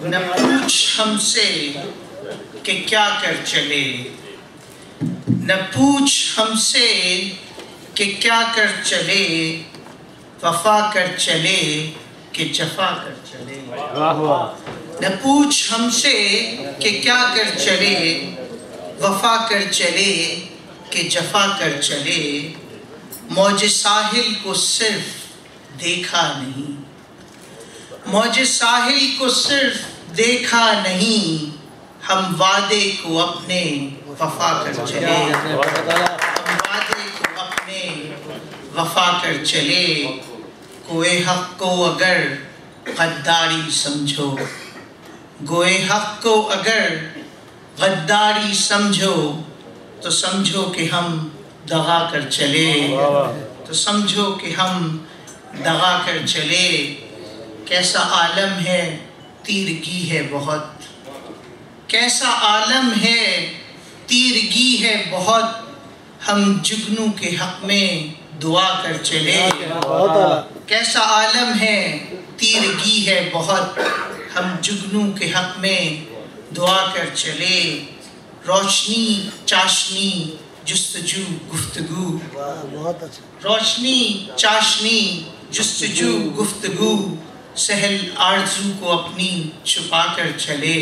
نہ پوچھ ہم سے کہ کیا کر چلے، نہ پوچھ ہم سے کہ کیا کر چلے، وفا کر چلے کہ جفا کر چلے۔ نہ پوچھ ہم سے کہ کیا کر چلے، وفا کر چلے کہ جفا کر چلے، موج ساحل کو صرف دیکھا نہیں، موج ساحل کو صرف دیکھا نہیں، ہم وعدے کو اپنے وفا کر چلے، ہم وعدے کو اپنے وفا کر چلے۔ کوئے حق کو اگر غداری سمجھو، گوئے حق کو اگر غداری سمجھو، تو سمجھو کہ ہم دغا کر چلے، تو سمجھو کہ ہم دغا کر چلے۔ کیسا عالم ہے تیرگی ہے بہت، کیسا عالم ہے تیرگی ہے بہت، ہم جگنوں کے حق میں دعا کر چلے۔ کیسا عالم ہے تیرگی ہے بہت، ہم جگنوں کے حق میں دعا کر چلے۔ روشنی چاشنی جستجو گفتگو، روشنی چاشنی جستجو گفتگو، سہل آرزو کو اپنی چھپا کر چلے۔